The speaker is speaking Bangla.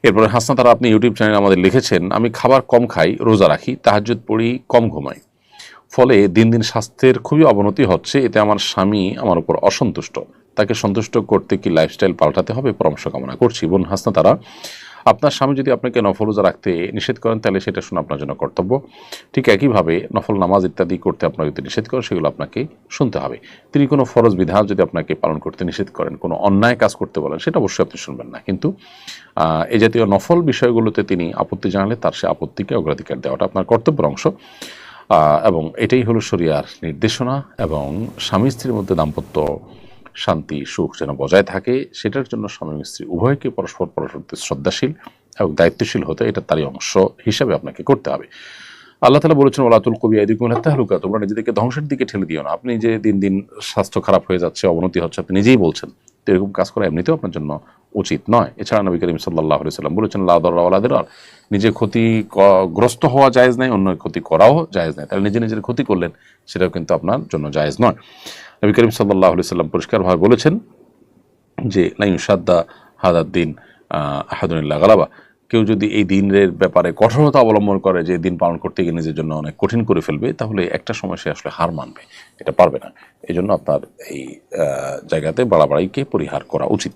এরপরে হাসনা তারা আপনি ইউটিউব চ্যানেলে আমাদের লিখেছেন, আমি খাবার কম খাই, রোজা রাখি, তাহাজ্জুদ পড়ি, কম ঘুমাই, ফলে দিন দিন স্বাস্থ্যের খুবই অবনতি হচ্ছে। এতে আমার স্বামী আমার উপর অসন্তুষ্ট। তাকে সন্তুষ্ট করতে কি লাইফস্টাইল পাল্টাতে হবে? পরামর্শ কামনা করছি। বোন হাসনা তারা, আপনার স্বামী যদি আপনাকে নফল রোজা রাখতে নিষেধ করেন তাহলে সেটা শোনা আপনার জন্য কর্তব্য। ঠিক একইভাবে নফল নামাজ ইত্যাদি করতে আপনাকে যদি নিষেধ করেন সেগুলো আপনাকে শুনতে হবে। তিনি কোনো ফরজ বিধান যদি আপনাকে পালন করতে নিষেধ করেন, কোনো অন্যায় কাজ করতে বলেন, সেটা অবশ্যই আপনি শুনবেন না। কিন্তু এই জাতীয় নফল বিষয়গুলোতে তিনি আপত্তি জানালে তার সে আপত্তিকে অগ্রাধিকার দেওয়াটা আপনার কর্তব্যের অংশ। এবং এটাই হলো শরিয়ার নির্দেশনা। এবং স্বামী স্ত্রীর মধ্যে দাম্পত্য শান্তি সুখ যেন বজায় থাকে, সেটার জন্য স্বামী স্ত্রী উভয়কে পরস্পর প্রতি শ্রদ্ধাশীল এবং দায়িত্বশীল হতে এটা তারই অংশ হিসাবে আপনাকে করতে হবে। আল্লাহ তাআলা বলেছেন, ওয়ালা তুলকু বিআইদিকুম ইলা তাহলুকা, তোমরা নিজেদেরকে ধ্বংসের দিকে ঠেলে দিও না। আপনি যে দিন দিন স্বাস্থ্য খারাপ হয়ে যাচ্ছে, অবনতি হচ্ছে, আপনি নিজেই বলছেন, তো এরকম কাজ করা এমনিতেও আপনার জন্য উচিত নয়। এছাড়া নবী করিম সাল্লাল্লাহু আলাইহি ওয়াসাল্লাম বলেছেন, লা দাররা ওয়ালা দিরার, নিজে ক্ষতিগ্রস্ত হওয়া জায়েজ নাই, অন্যের ক্ষতি করাও জায়েজ নাই। তাহলে নিজে নিজের ক্ষতি করলেন, সেটাও কিন্তু আপনার জন্য জায়েজ নয়। নবী করিম সাল্লাল্লাহু আলাইহি ওয়াসাল্লাম পরিষ্কারভাবে বলেছেন যে লা ইউশাদ্দা হাদাদ দিন আহাদুন ইল্লা গালাবা, কেউ যদি এই দিনের ব্যাপারে কঠোরতা অবলম্বন করে যে দিন পালন করতে গিয়ে নিজের জন্য অনেক কঠিন করে ফেলবে, তাহলে একটা সময় সে আসলে হার মানবে, এটা পারবে না। এই জন্য আপনার এই জায়গাতে বাড়াবাড়িকে পরিহার করা উচিত।